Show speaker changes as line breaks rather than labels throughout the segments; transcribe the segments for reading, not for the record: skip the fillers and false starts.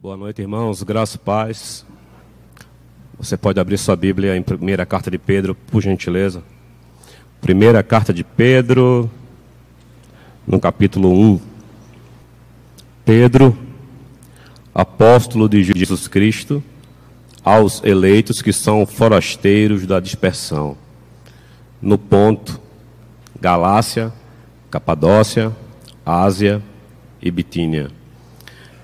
Boa noite, irmãos. Graça e paz. Você pode abrir sua Bíblia em 1ª Carta de Pedro, por gentileza. 1ª Carta de Pedro, no capítulo 1. Pedro, apóstolo de Jesus Cristo, aos eleitos que são forasteiros da dispersão, no Ponto, Galácia, Capadócia, Ásia e Bitínia.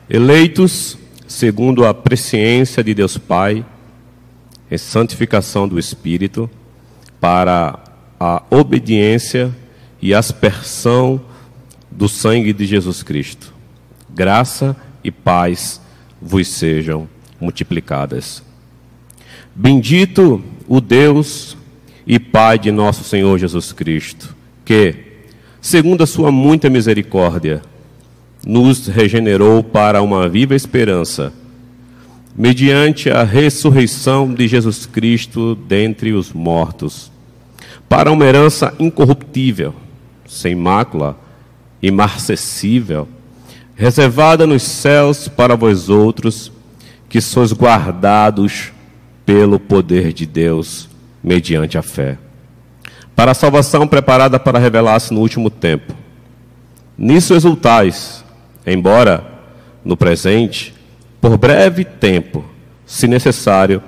Eleitos segundo a presciência de Deus Pai, em santificação do Espírito, para a obediência e aspersão do sangue de Jesus Cristo. Graça e paz vos sejam multiplicadas. Bendito o Deus e Pai de nosso Senhor Jesus Cristo, que, segundo a sua muita misericórdia, nos regenerou para uma viva esperança, mediante a ressurreição de Jesus Cristo dentre os mortos, para uma herança incorruptível, sem mácula, imarcessível, reservada nos céus para vós outros, que sois guardados pelo poder de Deus, mediante a fé, para a salvação preparada para revelar-se no último tempo. Nisso exultais, embora, no presente, por breve tempo, se necessário,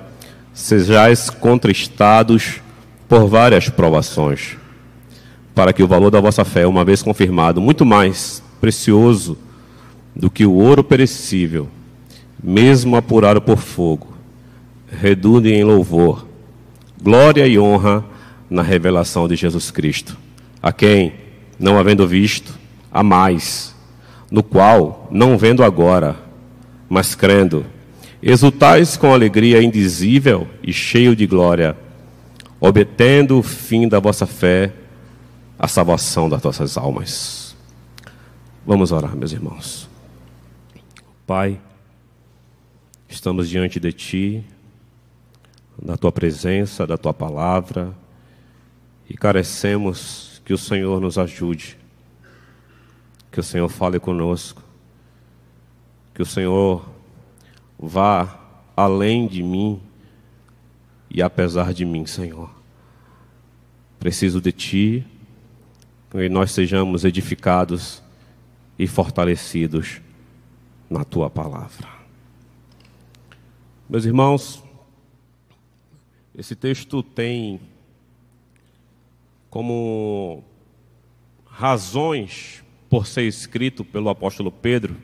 sejais contristados por várias provações, para que o valor da vossa fé, uma vez confirmado, muito mais precioso do que o ouro perecível, mesmo apurado por fogo, redunde em louvor, glória e honra na revelação de Jesus Cristo, a quem, não havendo visto, há mais, no qual, não vendo agora, mas crendo, exultais com alegria indizível e cheio de glória, obtendo o fim da vossa fé, a salvação das vossas almas. Vamos orar, meus irmãos. Pai, estamos diante de Ti, da Tua presença, da Tua palavra, e carecemos que o Senhor nos ajude, que o Senhor fale conosco, que o Senhor vá além de mim e apesar de mim, Senhor. Preciso de Ti, que nós sejamos edificados e fortalecidos na Tua palavra. Meus irmãos, esse texto tem como razões por ser escrito pelo apóstolo Pedro,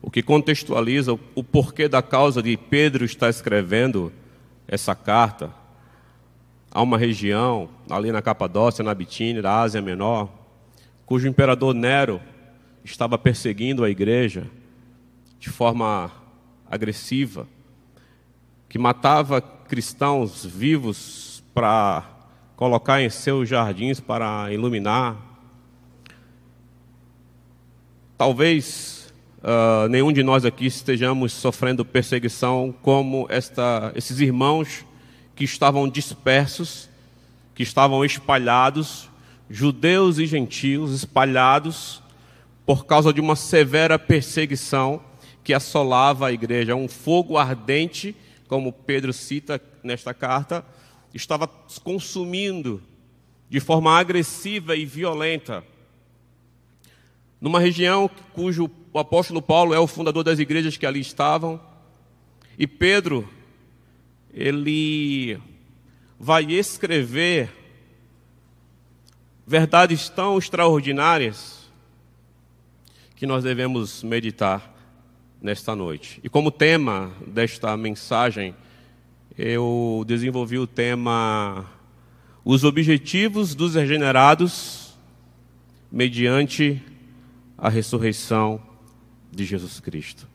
o que contextualiza o porquê da causa de Pedro estar escrevendo essa carta a uma região, ali na Capadócia, na Bitínia, da Ásia Menor, cujo imperador Nero estava perseguindo a igreja de forma agressiva, que matava cristãos vivos para colocar em seus jardins para iluminar. Talvez nenhum de nós aqui estejamos sofrendo perseguição como esses irmãos que estavam dispersos, que estavam espalhados, judeus e gentios espalhados, por causa de uma severa perseguição que assolava a igreja. Um fogo ardente, como Pedro cita nesta carta, estava consumindo de forma agressiva e violenta numa região cujo o apóstolo Paulo é o fundador das igrejas que ali estavam. E Pedro, ele vai escrever verdades tão extraordinárias que nós devemos meditar nesta noite. E como tema desta mensagem, eu desenvolvi o tema: os objetivos dos regenerados mediante a ressurreição de Jesus Cristo.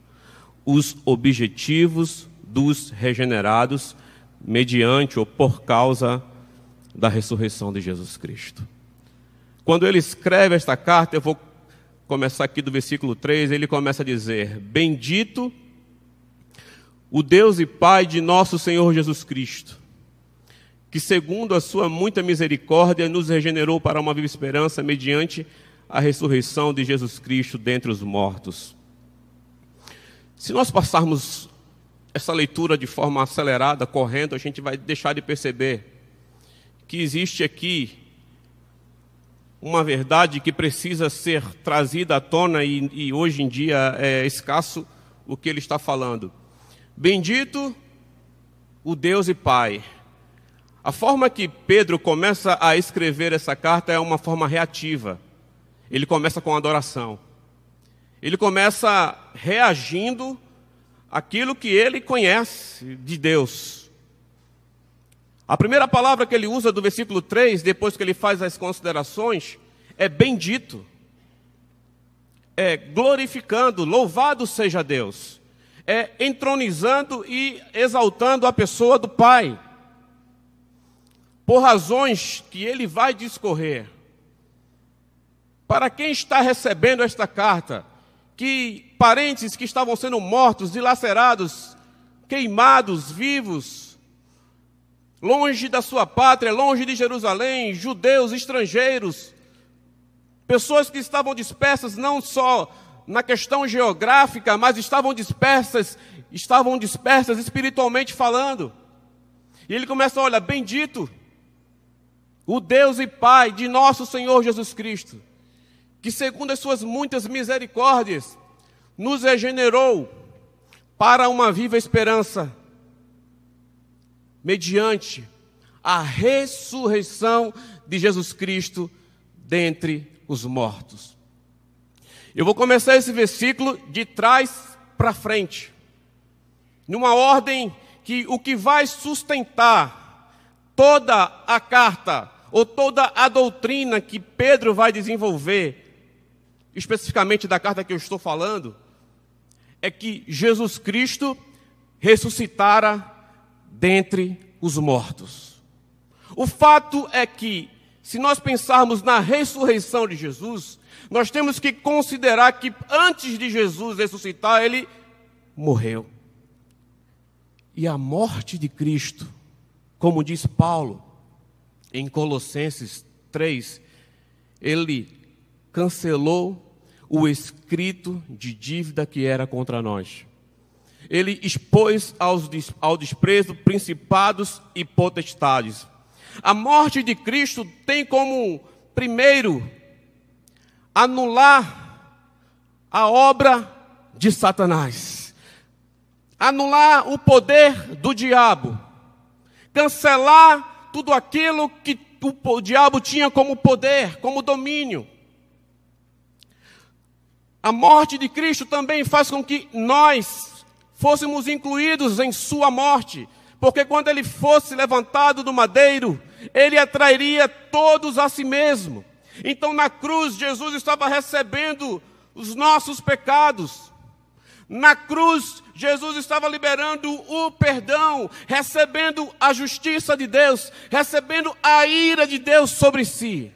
Os objetivos dos regenerados mediante ou por causa da ressurreição de Jesus Cristo. Quando ele escreve esta carta, eu vou começar aqui do versículo 3, ele começa a dizer: bendito o Deus e Pai de nosso Senhor Jesus Cristo, que segundo a sua muita misericórdia nos regenerou para uma viva esperança mediante a ressurreição de Jesus Cristo dentre os mortos, Se nós passarmos essa leitura de forma acelerada, correndo, a gente vai deixar de perceber que existe aqui uma verdade que precisa ser trazida à tona e hoje em dia é escasso o que ele está falando. Bendito o Deus e Pai. A forma que Pedro começa a escrever essa carta é uma forma reativa. Ele começa com adoração. Ele começa reagindo àquilo que ele conhece de Deus. A primeira palavra que ele usa do versículo 3, depois que ele faz as considerações, é bendito. É glorificando, louvado seja Deus. É entronizando e exaltando a pessoa do Pai. Por razões que ele vai discorrer. Para quem está recebendo esta carta, que parentes que estavam sendo mortos, dilacerados, queimados, vivos, longe da sua pátria, longe de Jerusalém, judeus, estrangeiros, pessoas que estavam dispersas não só na questão geográfica, mas estavam dispersas espiritualmente falando. E ele começa, olha, bendito o Deus e Pai de nosso Senhor Jesus Cristo, que segundo as suas muitas misericórdias, nos regenerou para uma viva esperança, mediante a ressurreição de Jesus Cristo dentre os mortos. Eu vou começar esse versículo de trás para frente, numa ordem que o que vai sustentar toda a carta, ou toda a doutrina que Pedro vai desenvolver, especificamente da carta que eu estou falando, é que Jesus Cristo ressuscitara dentre os mortos. O fato é que, se nós pensarmos na ressurreição de Jesus, nós temos que considerar que antes de Jesus ressuscitar, ele morreu. E a morte de Cristo, como diz Paulo em Colossenses 3, ele cancelou o escrito de dívida que era contra nós. Ele expôs ao desprezo principados e potestades. A morte de Cristo tem como, primeiro, anular a obra de Satanás. Anular o poder do diabo. Cancelar tudo aquilo que o diabo tinha como poder, como domínio. A morte de Cristo também faz com que nós fôssemos incluídos em sua morte, porque quando ele fosse levantado do madeiro, ele atrairia todos a si mesmo. Então na cruz Jesus estava recebendo os nossos pecados. Na cruz Jesus estava liberando o perdão, recebendo a justiça de Deus, recebendo a ira de Deus sobre si.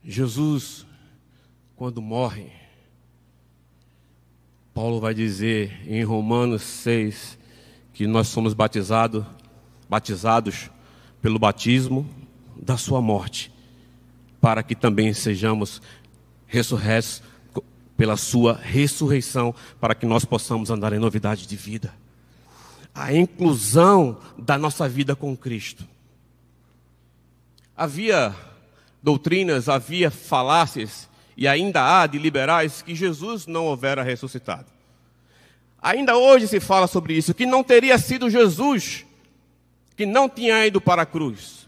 Jesus, quando morre, Paulo vai dizer em Romanos 6 que nós somos batizados pelo batismo da sua morte, para que também sejamos ressurretos pela sua ressurreição, para que nós possamos andar em novidade de vida. A inclusão da nossa vida com Cristo. Havia doutrinas, havia falácias, e ainda há de liberais, que Jesus não houvera ressuscitado. Ainda hoje se fala sobre isso, que não teria sido Jesus que não tinha ido para a cruz.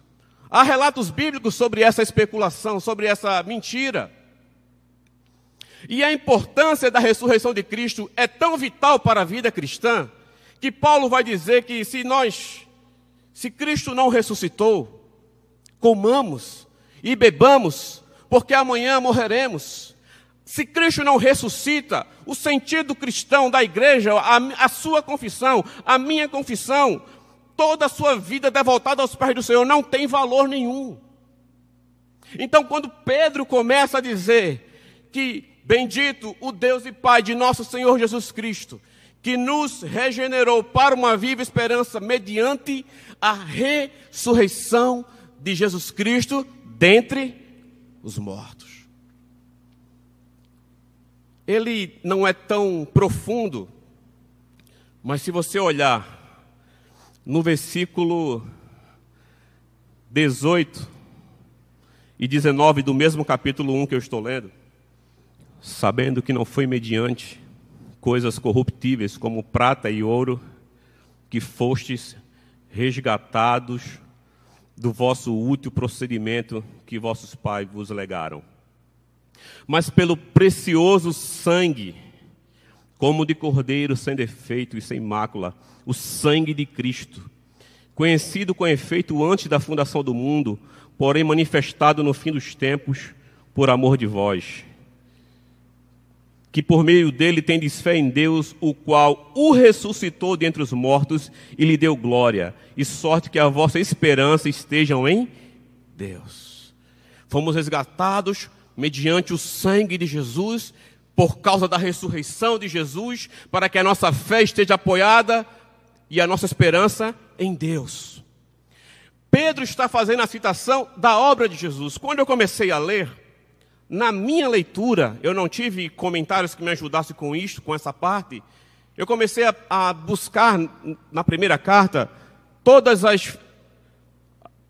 Há relatos bíblicos sobre essa especulação, sobre essa mentira. E a importância da ressurreição de Cristo é tão vital para a vida cristã, que Paulo vai dizer que se Cristo não ressuscitou, comamos e bebamos, porque amanhã morreremos. Se Cristo não ressuscita, o sentido cristão da igreja, a sua confissão, a minha confissão, toda a sua vida devotada aos pés do Senhor, não tem valor nenhum. Então, quando Pedro começa a dizer que bendito o Deus e Pai de nosso Senhor Jesus Cristo, que nos regenerou para uma viva esperança mediante a ressurreição de Jesus Cristo dentre os mortos. Ele não é tão profundo Mas se você olhar no versículo 18 e 19 do mesmo capítulo 1 que eu estou lendo, sabendo que não foi mediante coisas corruptíveis como prata e ouro que fostes resgatados do vosso útil procedimento que vossos pais vos legaram, mas pelo precioso sangue, como de cordeiro sem defeito e sem mácula, o sangue de Cristo, conhecido com efeito antes da fundação do mundo, porém manifestado no fim dos tempos, por amor de vós, que por meio dele tendes fé em Deus, o qual o ressuscitou dentre os mortos e lhe deu glória, e sorte que a vossa esperança estejam em Deus. Fomos resgatados mediante o sangue de Jesus, por causa da ressurreição de Jesus, para que a nossa fé esteja apoiada e a nossa esperança em Deus. Pedro está fazendo a citação da obra de Jesus. Quando eu comecei a ler, na minha leitura, eu não tive comentários que me ajudassem com isto, com essa parte. Eu comecei a buscar na primeira carta todas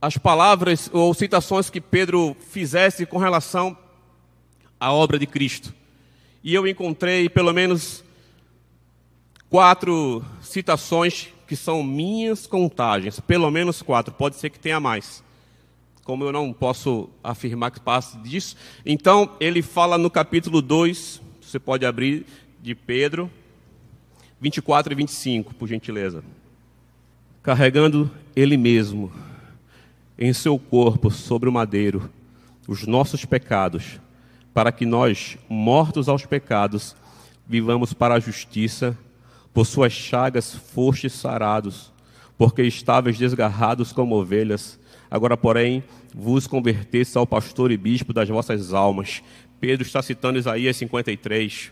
as palavras ou citações que Pedro fizesse com relação à obra de Cristo. E eu encontrei pelo menos 4 citações que são minhas contagens, pelo menos 4, pode ser que tenha mais. Como eu não posso afirmar que passe disso, então ele fala no capítulo 2, você pode abrir, de Pedro, 24 e 25, por gentileza. Carregando ele mesmo em seu corpo sobre o madeiro os nossos pecados, para que nós, mortos aos pecados, vivamos para a justiça. Por suas chagas fostes sarados, porque estáveis desgarrados como ovelhas. Agora, porém, vos convertestes ao pastor e bispo das vossas almas. Pedro está citando Isaías 53.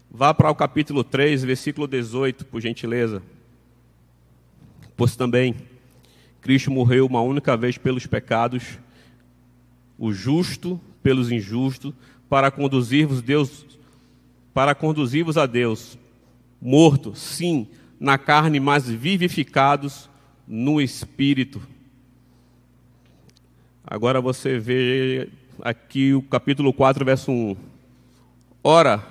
Vá para o capítulo 3, versículo 18, por gentileza. Pois também Cristo morreu uma única vez pelos pecados, o justo pelos injustos, para conduzir-vos a Deus, morto, sim, na carne, mas vivificados no Espírito. Agora você vê aqui o capítulo 4, verso 1. Ora,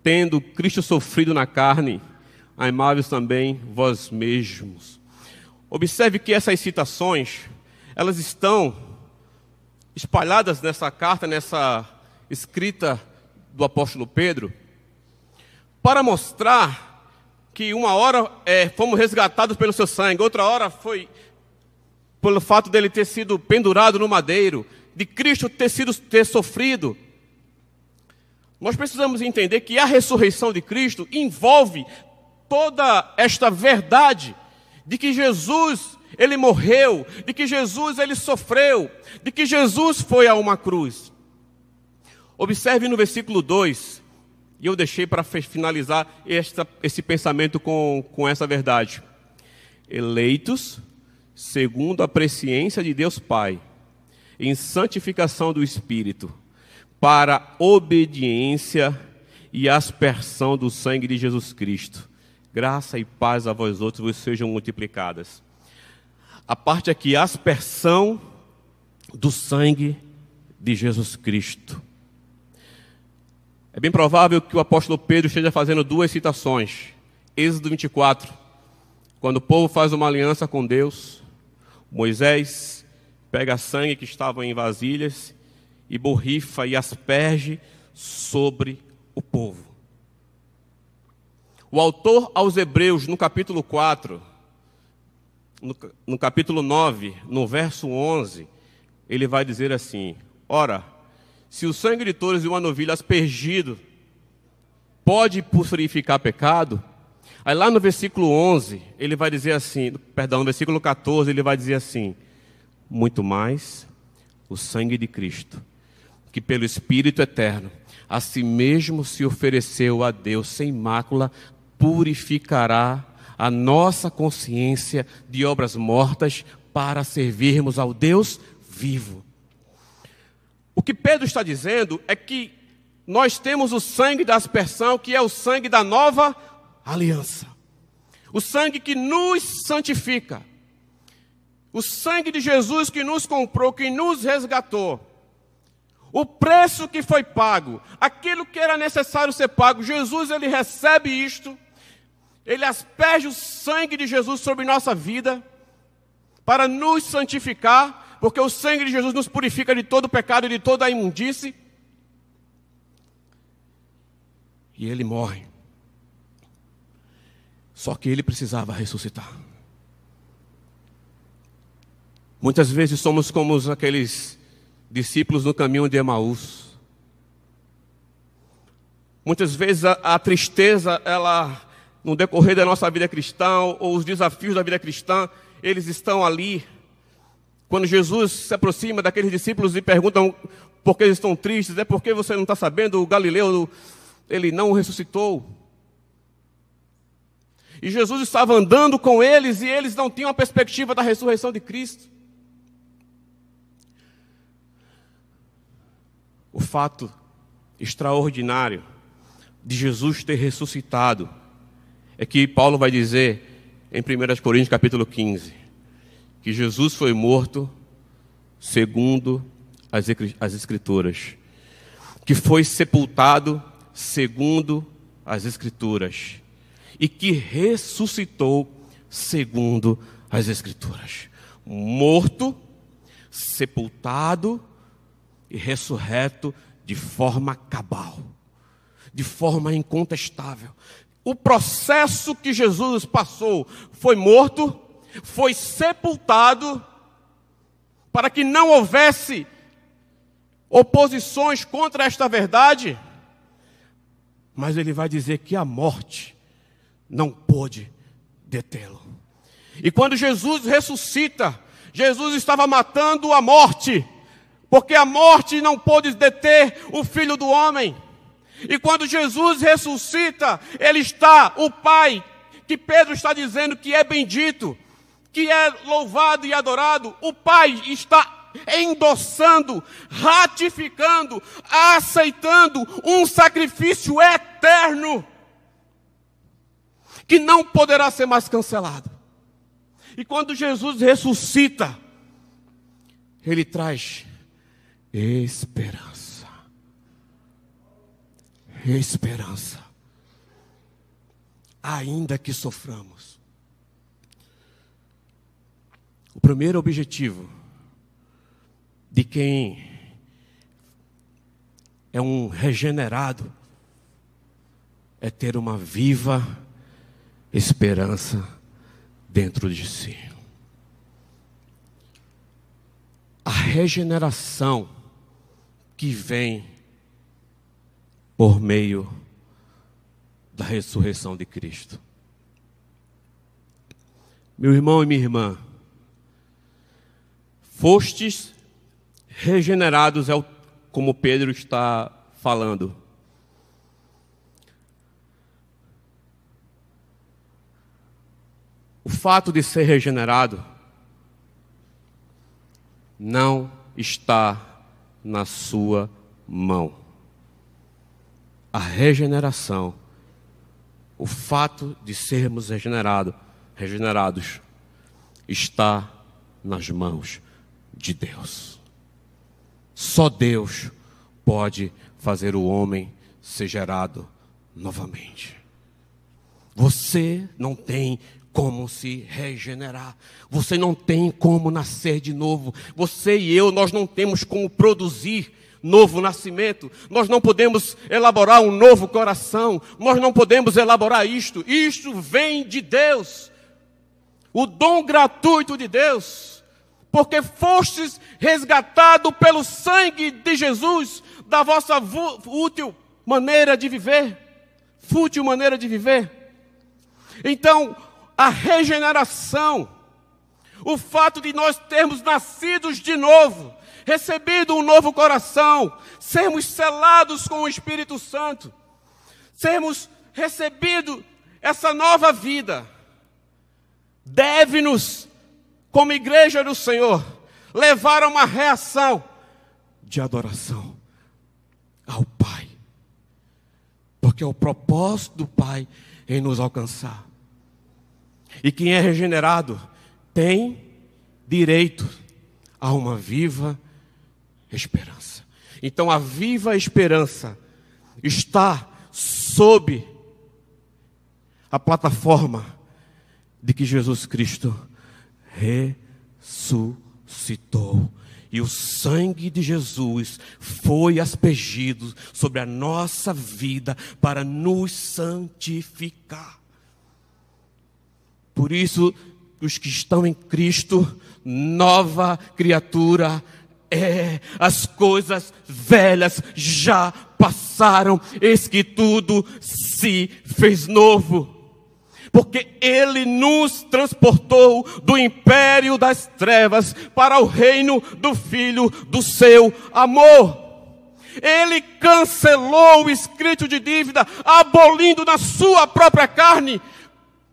tendo Cristo sofrido na carne, amai-vos também vós mesmos. Observe que essas citações, elas estão espalhadas nessa carta, nessa escrita do apóstolo Pedro, para mostrar que uma hora fomos resgatados pelo seu sangue, outra hora foi pelo fato dele ter sido pendurado no madeiro, de Cristo ter sofrido. Nós precisamos entender que a ressurreição de Cristo envolve toda esta verdade de que Jesus, ele morreu, de que Jesus, ele sofreu, de que Jesus foi a uma cruz. Observe no versículo 2, e eu deixei para finalizar esse pensamento com essa verdade. Eleitos segundo a presciência de Deus Pai, em santificação do Espírito, para obediência e aspersão do sangue de Jesus Cristo. Graça e paz a vós outros vos sejam multiplicadas. A parte aqui, aspersão do sangue de Jesus Cristo. É bem provável que o apóstolo Pedro esteja fazendo 2 citações. Êxodo 24, quando o povo faz uma aliança com Deus, Moisés pega sangue que estava em vasilhas e borrifa e asperge sobre o povo. O autor aos Hebreus, no capítulo 4, no capítulo 9, no verso 11, ele vai dizer assim: ora, se o sangue de touros e uma novilha aspergido pode purificar pecado, aí lá no versículo 11, ele vai dizer assim, no versículo 14, ele vai dizer assim: muito mais o sangue de Cristo, que pelo Espírito eterno, a si mesmo se ofereceu a Deus sem mácula, purificará a nossa consciência de obras mortas para servirmos ao Deus vivo. O que Pedro está dizendo é que nós temos o sangue da aspersão, que é o sangue da nova
aliança. O sangue que nos santifica. O sangue de Jesus que nos comprou, que nos resgatou. O preço que foi pago, aquilo que era necessário ser pago. Jesus, ele recebe isto. Ele asperge o sangue de Jesus sobre nossa vida para nos santificar, porque o sangue de Jesus nos purifica de todo pecado e de toda a imundície. E ele morre. Só que ele precisava ressuscitar. Muitas vezes somos como aqueles discípulos no caminho de Emaús. Muitas vezes a tristeza, ela, no decorrer da nossa vida cristã, ou os desafios da vida cristã, eles estão ali. Quando Jesus se aproxima daqueles discípulos e perguntam por que eles estão tristes, é porque você não está sabendo, o Galileu, ele não ressuscitou. E Jesus estava andando com eles e eles não tinham a perspectiva da ressurreição de Cristo. O fato extraordinário de Jesus ter ressuscitado é que Paulo vai dizer em 1 Coríntios capítulo 15, que Jesus foi morto segundo as Escrituras, que foi sepultado segundo as Escrituras, e que ressuscitou segundo as Escrituras. Morto, sepultado e ressurreto de forma cabal, de forma incontestável. O processo que Jesus passou foi morto, foi sepultado, para que não houvesse oposições contra esta verdade. Mas ele vai dizer que a morte não pôde detê-lo. E quando Jesus ressuscita, Jesus estava matando a morte, porque a morte não pôde deter o Filho do Homem. E quando Jesus ressuscita, ele está, o Pai, que Pedro está dizendo que é bendito, que é louvado e adorado, o Pai está endossando, ratificando, aceitando um sacrifício eterno, que não poderá ser mais cancelado. E quando Jesus ressuscita, ele traz esperança. Esperança. Ainda que soframos. O primeiro objetivo de quem é um regenerado é ter uma viva esperança dentro de si. A regeneração que vem por meio da ressurreição de Cristo. Meu irmão e minha irmã, fostes regenerados, como Pedro está falando. O fato de ser regenerado não está na sua mão. A regeneração, o fato de sermos regenerados, está nas mãos de Deus. Só Deus pode fazer o homem ser gerado novamente. Você não tem como se regenerar. Você não tem como nascer de novo. Você e eu, nós não temos como produzir novo nascimento. Nós não podemos elaborar um novo coração. Nós não podemos elaborar isto. Isto vem de Deus. O dom gratuito de Deus. Porque fostes resgatado pelo sangue de Jesus da vossa fútil maneira de viver. Fútil maneira de viver. Então, a regeneração, o fato de nós termos nascidos de novo, recebido um novo coração, sermos selados com o Espírito Santo, sermos recebido essa nova vida, deve-nos, como igreja do Senhor, levar a uma reação de adoração ao Pai. Porque o propósito do Pai em nos alcançar. E quem é regenerado tem direito a uma viva esperança. Então a viva esperança está sob a plataforma de que Jesus Cristo ressuscitou. E o sangue de Jesus foi aspergido sobre a nossa vida para nos santificar. Por isso, os que estão em Cristo, nova criatura é. As coisas velhas já passaram, eis que tudo se fez novo. Porque Ele nos transportou do império das trevas para o reino do Filho do seu amor. Ele cancelou o escrito de dívida, abolindo na sua própria carne.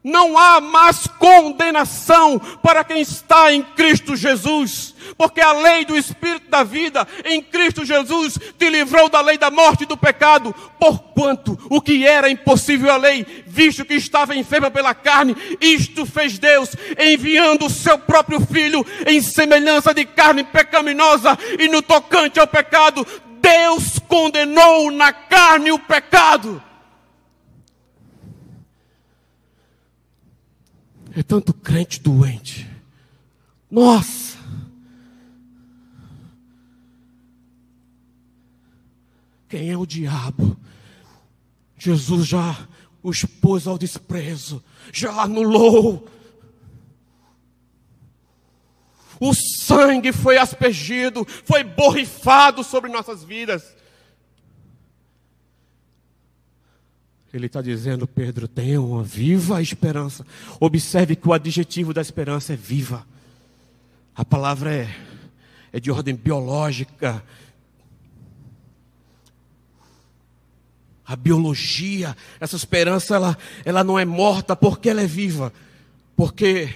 Não há mais condenação para quem está em Cristo Jesus, porque a lei do Espírito da vida em Cristo Jesus te livrou da lei da morte e do pecado, porquanto o que era impossível à lei, visto que estava enferma pela carne, isto fez Deus, enviando o seu próprio Filho em semelhança de carne pecaminosa, e no tocante ao pecado, Deus condenou na carne o pecado. É tanto crente doente. Nossa! Quem é o diabo? Jesus já o expôs ao desprezo, já anulou. O sangue foi aspergido, foi borrifado sobre nossas vidas. Ele está dizendo, Pedro, tenha uma viva esperança. Observe que o adjetivo da esperança é viva. A palavra é de ordem biológica. A biologia, essa esperança, ela não é morta porque ela é viva. Porque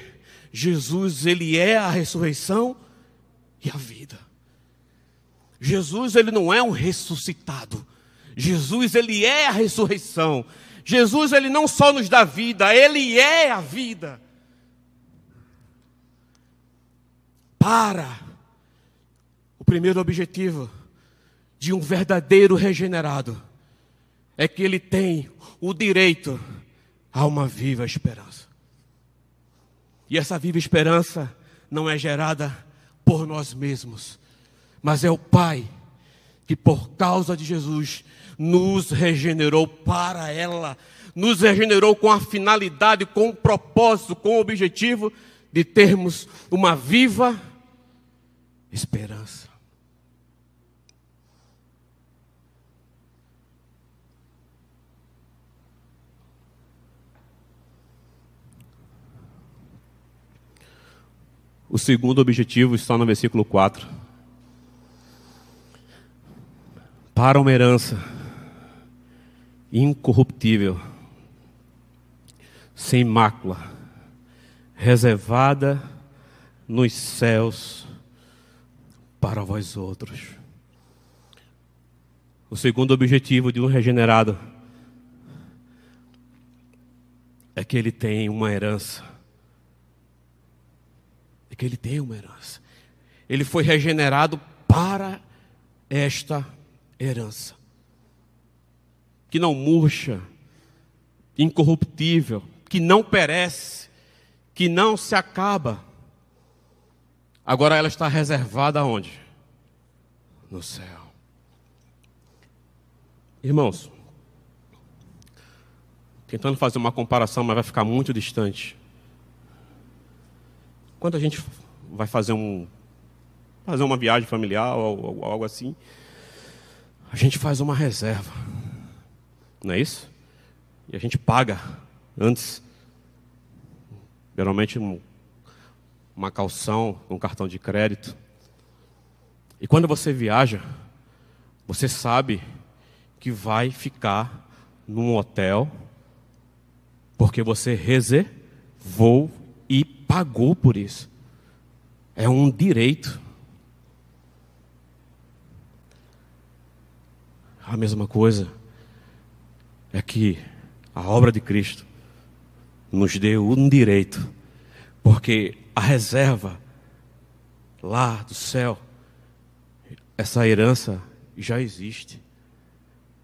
Jesus, Ele é a ressurreição e a vida. Jesus, Ele não é um ressuscitado. Jesus, Ele é a ressurreição. Jesus, Ele não só nos dá vida, Ele é a vida. Para o primeiro objetivo de um verdadeiro regenerado é que ele tem o direito a uma viva esperança. E essa viva esperança não é gerada por nós mesmos, mas é o Pai que por causa de Jesus nos regenerou para ela, nos regenerou com a finalidade, com o propósito, com o objetivo de termos uma viva esperança. O segundo objetivo está no versículo 4. Para uma herança incorruptível, sem mácula, reservada nos céus para vós outros. O segundo objetivo de um regenerado é que ele tem uma herança. É que ele tem uma herança. Ele foi regenerado para esta herança, que não murcha, incorruptível, que não perece, que não se acaba. Agora ela está reservada aonde? No céu. Irmãos, tentando fazer uma comparação, mas vai ficar muito distante. Quando a gente vai fazer uma viagem familiar ou algo assim, a gente faz uma reserva, não é isso? E a gente paga antes, geralmente uma caução, um cartão de crédito. E quando você viaja, você sabe que vai ficar num hotel, porque você reservou e pagou por isso. É um direito. A mesma coisa é que a obra de Cristo nos deu um direito, porque a reserva lá do céu, essa herança já existe.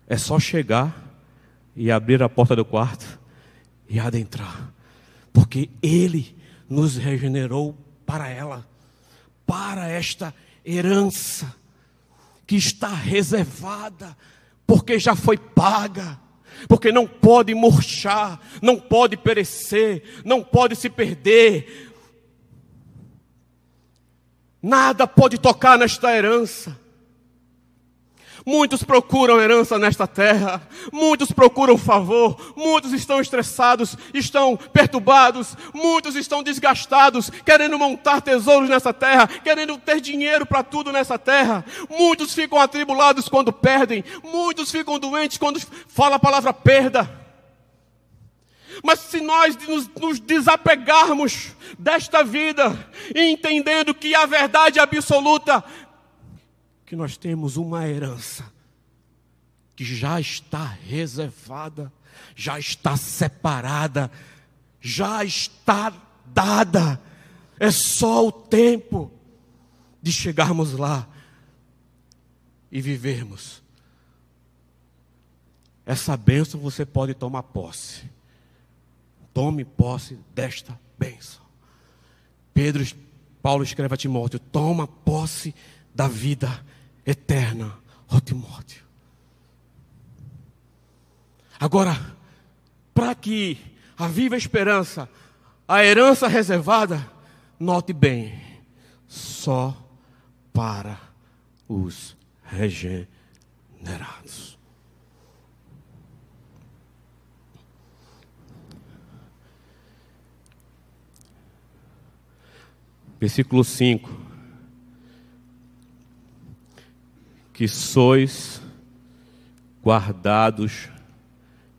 É só chegar e abrir a porta do quarto e adentrar, porque Ele nos regenerou para ela, para esta herança que está reservada, porque já foi paga, porque não pode murchar, não pode perecer, não pode se perder. Nada pode tocar nesta herança. Muitos procuram herança nesta terra, muitos procuram favor, muitos estão estressados, estão perturbados, muitos estão desgastados, querendo montar tesouros nessa terra, querendo ter dinheiro para tudo nessa terra. Muitos ficam atribulados quando perdem, muitos ficam doentes quando fala a palavra perda. Mas se nós nos desapegarmos desta vida, entendendo que a verdade absoluta, que nós temos uma herança que já está reservada, já está separada, já está dada. É só o tempo de chegarmos lá e vivermos. Essa bênção você pode tomar posse. Tome posse desta bênção. Paulo escreve a Timóteo: toma posse da vida eterna, ó Timóteo. Agora, para que a viva esperança, a herança reservada, note bem, só para os regenerados. Versículo 5. Que sois guardados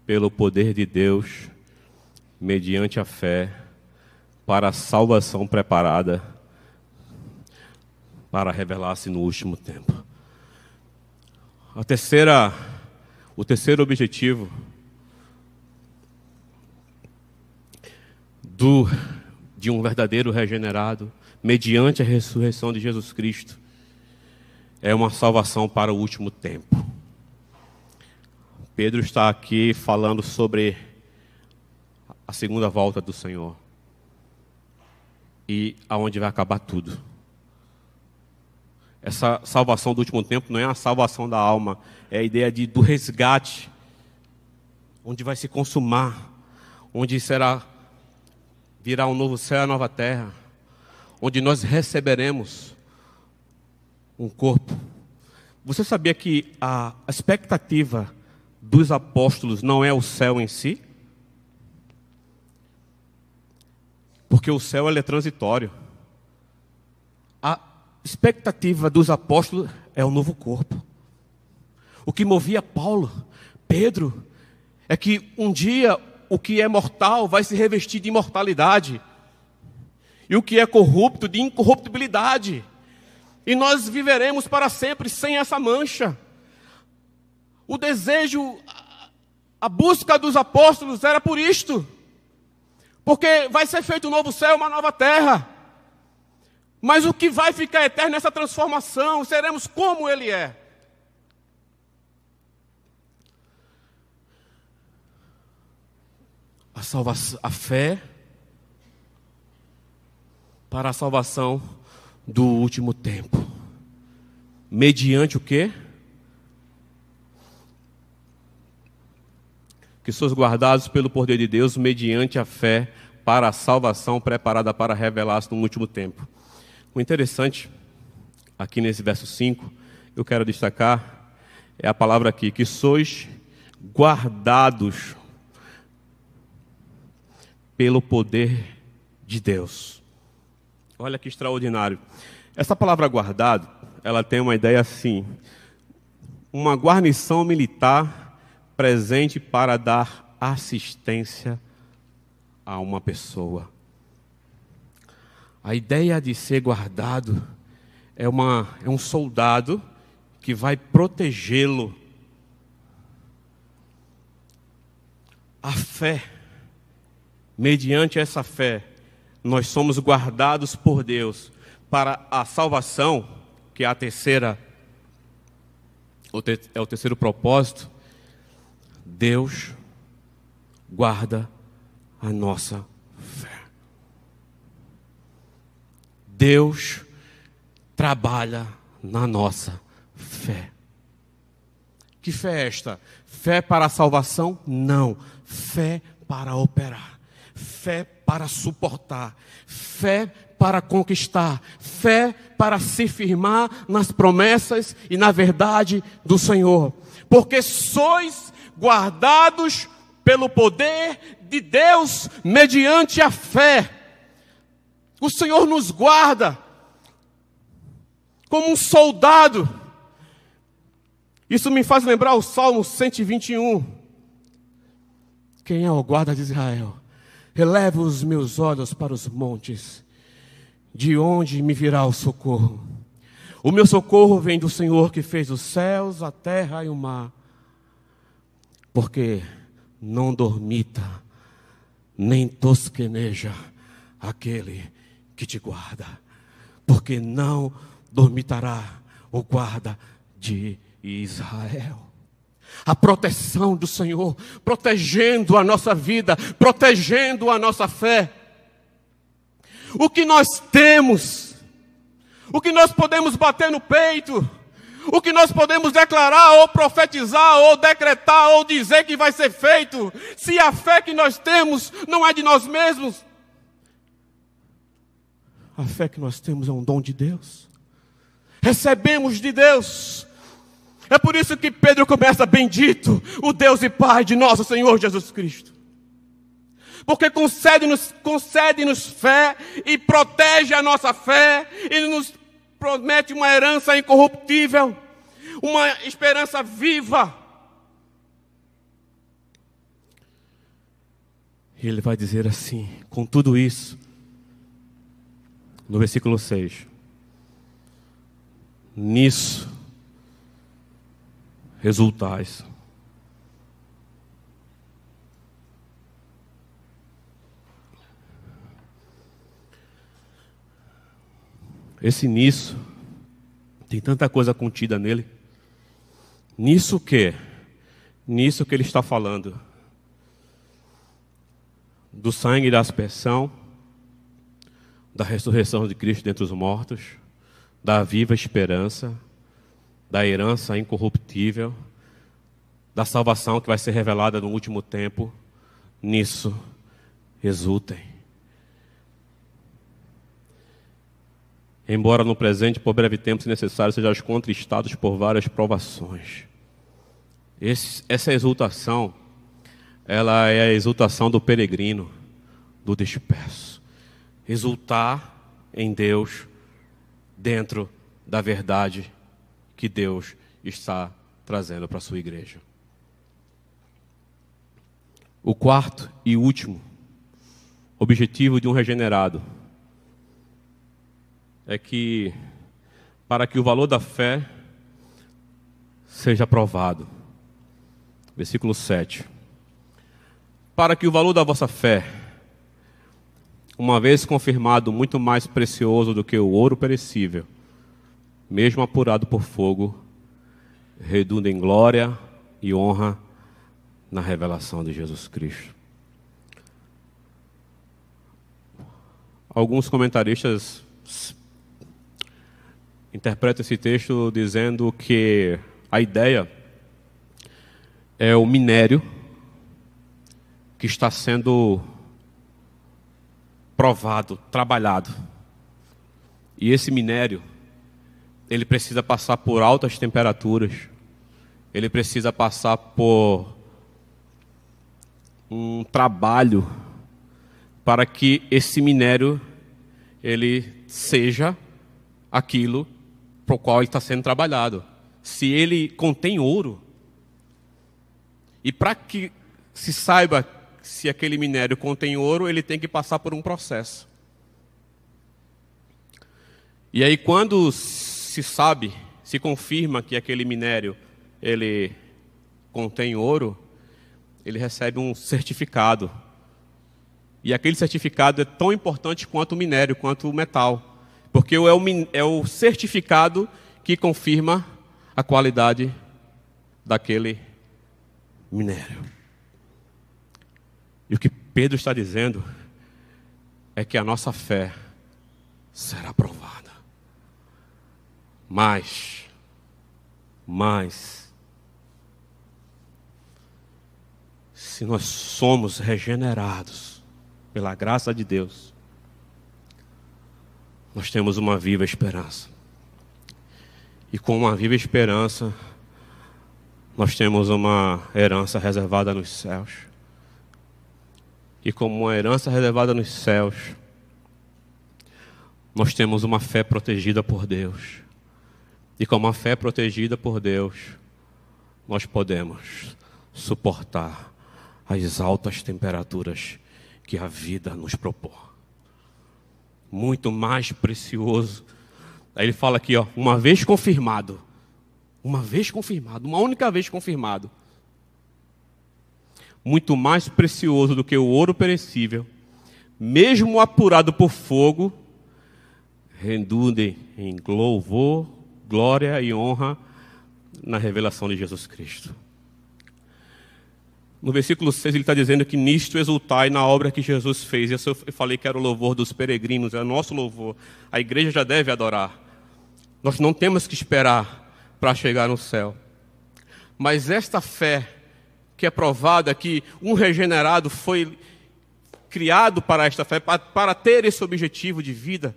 pelo poder de Deus, mediante a fé, para a salvação preparada para revelar-se no último tempo. O terceiro objetivo de um verdadeiro regenerado, mediante a ressurreição de Jesus Cristo, é uma salvação para o último tempo. Pedro está aqui falando sobre a segunda volta do Senhor e aonde vai acabar tudo. Essa salvação do último tempo não é a salvação da alma, é a ideia do resgate, onde vai se consumar, onde virá um novo céu e uma nova terra, onde nós receberemos um corpo. Você sabia que a expectativa dos apóstolos não é o céu em si? Porque o céu ele é transitório. A expectativa dos apóstolos é o novo corpo. O que movia Paulo, Pedro, é que um dia o que é mortal vai se revestir de imortalidade, e o que é corrupto de incorruptibilidade. E nós viveremos para sempre sem essa mancha. O desejo, a busca dos apóstolos era por isto. Porque vai ser feito um novo céu, uma nova terra. Mas o que vai ficar eterno nessa transformação, seremos como Ele é. A fé para a salvação do último tempo. Mediante o quê? Que sois guardados pelo poder de Deus, mediante a fé, para a salvação preparada para revelar-se no último tempo. O interessante, aqui nesse verso 5, eu quero destacar, é a palavra aqui, que sois guardados pelo poder de Deus. Olha que extraordinário. Essa palavra guardado, ela tem uma ideia assim, uma guarnição militar presente para dar assistência a uma pessoa. A ideia de ser guardado é um soldado que vai protegê-lo a fé, mediante essa fé, nós somos guardados por Deus para a salvação, que é a terceira, é o terceiro propósito. Deus guarda a nossa fé. Deus trabalha na nossa fé. Que fé é esta? Fé para a salvação? Não. Fé para operar. Fé para suportar. Fé para conquistar. Fé para se firmar nas promessas e na verdade do Senhor. Porque sois guardados pelo poder de Deus mediante a fé. O Senhor nos guarda como um soldado. Isso me faz lembrar o Salmo 121. Quem é o guarda de Israel? Elevo os meus olhos para os montes, de onde me virá o socorro? O meu socorro vem do Senhor que fez os céus, a terra e o mar. Porque não dormita, nem tosqueneja aquele que te guarda. Porque não dormitará o guarda de Israel. A proteção do Senhor, protegendo a nossa vida, protegendo a nossa fé. O que nós temos, o que nós podemos bater no peito, o que nós podemos declarar, ou profetizar, ou decretar, ou dizer que vai ser feito, se a fé que nós temos não é de nós mesmos. A fé que nós temos é um dom de Deus. Recebemos de Deus. É por isso que Pedro começa: bendito o Deus e Pai de nosso Senhor Jesus Cristo. Porque concede-nos fé e protege a nossa fé e nos promete uma herança incorruptível, uma esperança viva. E ele vai dizer assim, com tudo isso, no versículo 6. Nisso resultais. Esse nisso, tem tanta coisa contida nele. Nisso o quê? Nisso que ele está falando. Do sangue da aspersão, da ressurreição de Cristo dentre os mortos, da viva esperança, da herança incorruptível, da salvação que vai ser revelada no último tempo. Nisso exultem. Embora no presente, por breve tempo, se necessário, sejam contristados por várias provações. Essa exultação, ela é a exultação do peregrino, do disperso. Exultar em Deus, dentro da verdade que Deus está trazendo para a sua igreja. O quarto e último objetivo de um regenerado é que, para que o valor da fé seja provado. Versículo 7. Para que o valor da vossa fé, uma vez confirmado muito mais precioso do que o ouro perecível, mesmo apurado por fogo, redunda em glória e honra na revelação de Jesus Cristo. Alguns comentaristas interpretam esse texto dizendo que a ideia é o minério que está sendo provado, trabalhado. E esse minério, ele precisa passar por altas temperaturas, ele precisa passar por um trabalho para que esse minério ele seja aquilo para o qual ele está sendo trabalhado. Se ele contém ouro, e para que se saiba se aquele minério contém ouro, ele tem que passar por um processo. E aí, quando se sabe, se confirma que aquele minério ele contém ouro, ele recebe um certificado. E aquele certificado é tão importante quanto o minério, quanto o metal. Porque é o certificado que confirma a qualidade daquele minério. E o que Pedro está dizendo é que a nossa fé será provada. Mas, se nós somos regenerados pela graça de Deus, nós temos uma viva esperança. E com uma viva esperança, nós temos uma herança reservada nos céus. E como uma herança reservada nos céus, nós temos uma fé protegida por Deus. E com uma fé protegida por Deus, nós podemos suportar as altas temperaturas que a vida nos propõe. Muito mais precioso. Aí ele fala aqui, uma vez confirmado, uma única vez confirmado, muito mais precioso do que o ouro perecível, mesmo apurado por fogo, redundem em louvor, glória e honra na revelação de Jesus Cristo. No versículo 6 ele está dizendo que nisto exultai na obra que Jesus fez. E eu falei que era o louvor dos peregrinos, é o nosso louvor. A igreja já deve adorar. Nós não temos que esperar para chegar no céu. Mas esta fé que é provada, que um regenerado foi criado para esta fé, para ter esse objetivo de vida.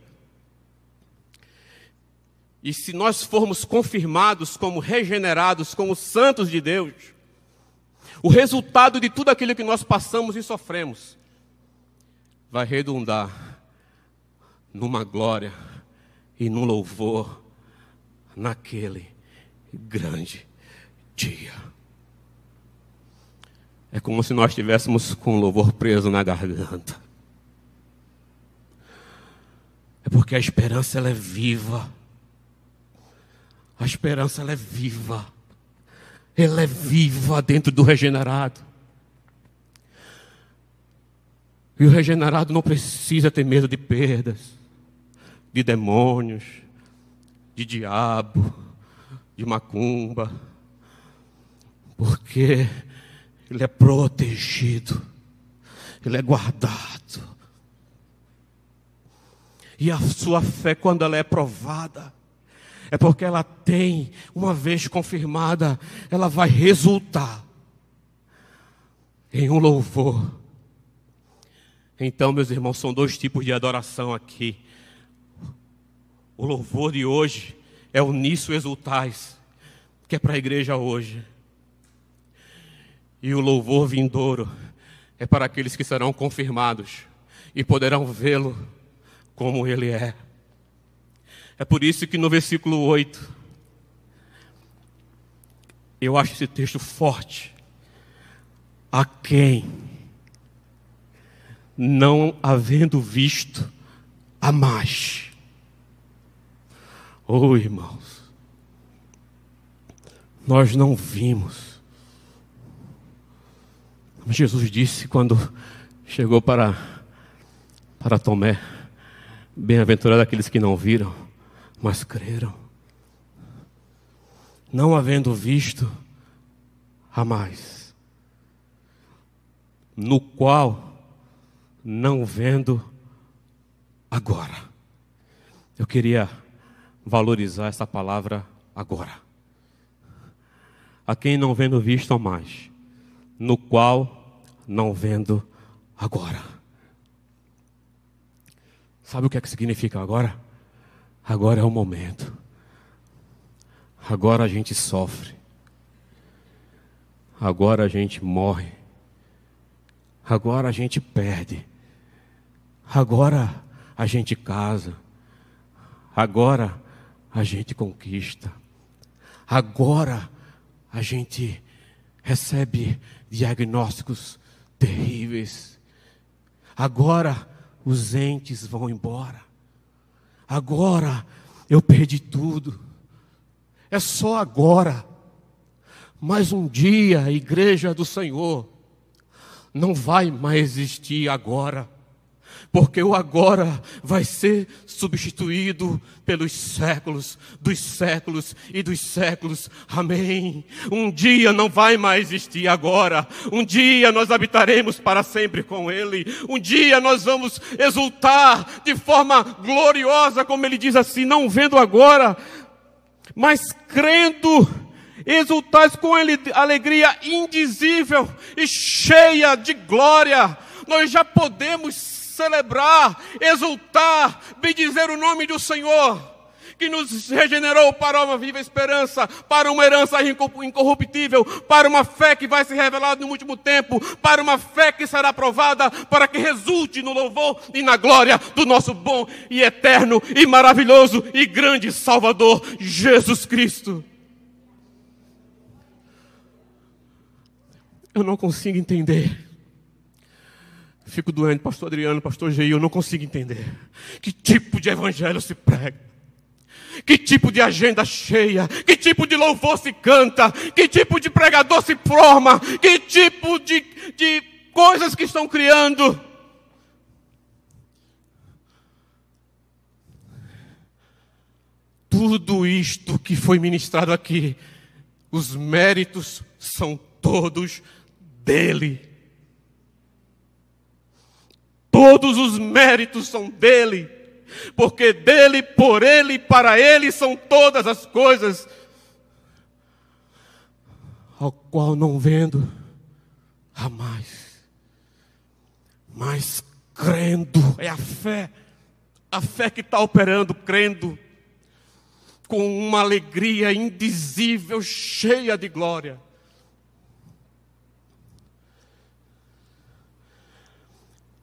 E se nós formos confirmados como regenerados, como santos de Deus, o resultado de tudo aquilo que nós passamos e sofremos vai redundar numa glória e num louvor naquele grande dia. É como se nós estivéssemos com o louvor preso na garganta. É porque a esperança ela é viva. A esperança ela é viva. Ela é viva dentro do regenerado. E o regenerado não precisa ter medo de perdas, de demônios, de diabo, de macumba, porque ele é protegido, ele é guardado. E a sua fé, quando ela é provada, é porque ela tem, uma vez confirmada, ela vai resultar em um louvor. Então, meus irmãos, são dois tipos de adoração aqui. O louvor de hoje é o nisso exultais, que é para a igreja hoje. E o louvor vindouro é para aqueles que serão confirmados e poderão vê-lo como ele é. É por isso que no versículo 8, eu acho esse texto forte. A quem, não havendo visto, a mais. Oh, irmãos, nós não vimos. Jesus disse quando chegou para Tomé, bem-aventurado aqueles que não viram, mas creram. Não havendo visto, a mais. No qual, não vendo, agora. Eu queria valorizar essa palavra agora. A quem não vendo visto, a mais. No qual, não vendo, agora. Sabe o que significa agora? Agora é o momento. Agora a gente sofre. Agora a gente morre. Agora a gente perde. Agora a gente casa. Agora a gente conquista. Agora a gente recebe diagnósticos terríveis. Agora os entes vão embora. Agora eu perdi tudo. É só agora. Mas um dia a igreja do Senhor não vai mais existir agora, porque o agora vai ser substituído pelos séculos, dos séculos e dos séculos. Amém. Um dia não vai mais existir agora. Um dia nós habitaremos para sempre com Ele. Um dia nós vamos exultar de forma gloriosa, como Ele diz assim, não vendo agora, mas crendo, exultais com alegria indizível e cheia de glória. Nós já podemos celebrar, exultar, bendizer o nome do Senhor, que nos regenerou para uma viva esperança, para uma herança incorruptível, para uma fé que vai se revelar no último tempo, para uma fé que será provada, para que resulte no louvor e na glória do nosso bom e eterno e maravilhoso e grande Salvador, Jesus Cristo. Eu não consigo entender. Fico doente, pastor Adriano, pastor Geir, eu não consigo entender. Que tipo de evangelho se prega? Que tipo de agenda cheia? Que tipo de louvor se canta? Que tipo de pregador se forma? Que tipo de coisas que estão criando? Tudo isto que foi ministrado aqui, os méritos são todos dele. Todos os méritos são dele, porque dele, por ele, para ele são todas as coisas, ao qual não vendo, há mais, mas crendo, é a fé que está operando, crendo, com uma alegria indizível, cheia de glória.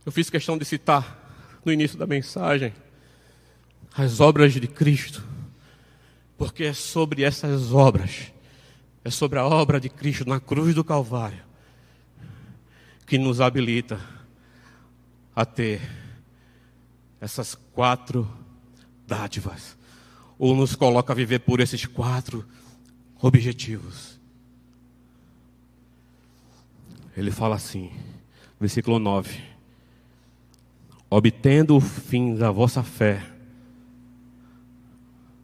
Eu fiz questão de citar no início da mensagem as obras de Cristo, porque é sobre essas obras, é sobre a obra de Cristo na cruz do Calvário, que nos habilita a ter essas 4 dádivas, ou nos coloca a viver por esses 4 objetivos. Ele fala assim, versículo 9: obtendo o fim da vossa fé,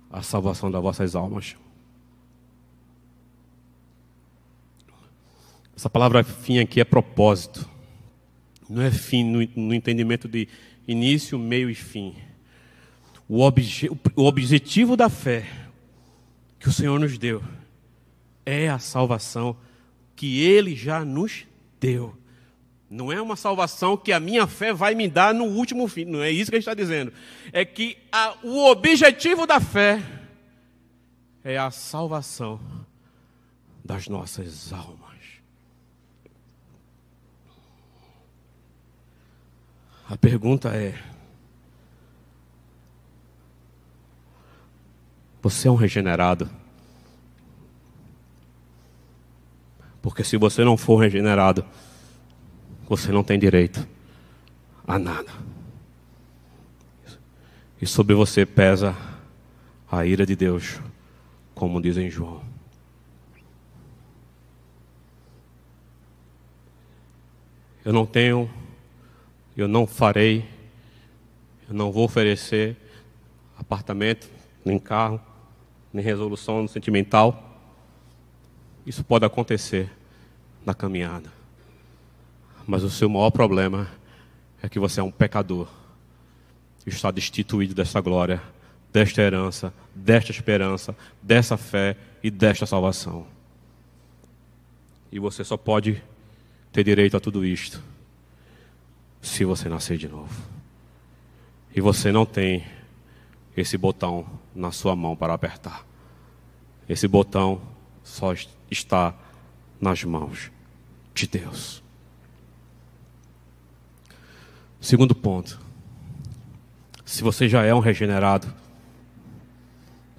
a salvação das vossas almas. Essa palavra fim aqui é propósito. Não é fim no entendimento de início, meio e fim. O objetivo da fé que o Senhor nos deu é a salvação que Ele já nos deu. Não é uma salvação que a minha fé vai me dar no último fim. Não é isso que ele está dizendo. É que o objetivo da fé é a salvação das nossas almas. A pergunta é: você é um regenerado? Porque se você não for regenerado, você não tem direito a nada. E sobre você pesa a ira de Deus, como diz em João. Eu não tenho, eu não farei, eu não vou oferecer apartamento, nem carro, nem resolução sentimental. Isso pode acontecer na caminhada. Mas o seu maior problema é que você é um pecador. Está destituído dessa glória, desta herança, desta esperança, dessa fé e desta salvação. E você só pode ter direito a tudo isto se você nascer de novo. E você não tem esse botão na sua mão para apertar. Esse botão só está nas mãos de Deus. Segundo ponto: se você já é um regenerado,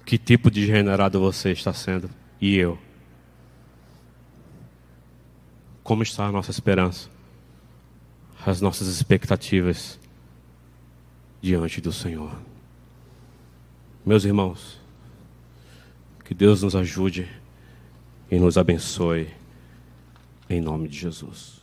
que tipo de regenerado você está sendo? E eu? Como está a nossa esperança? As nossas expectativas diante do Senhor? Meus irmãos, que Deus nos ajude e nos abençoe, em nome de Jesus.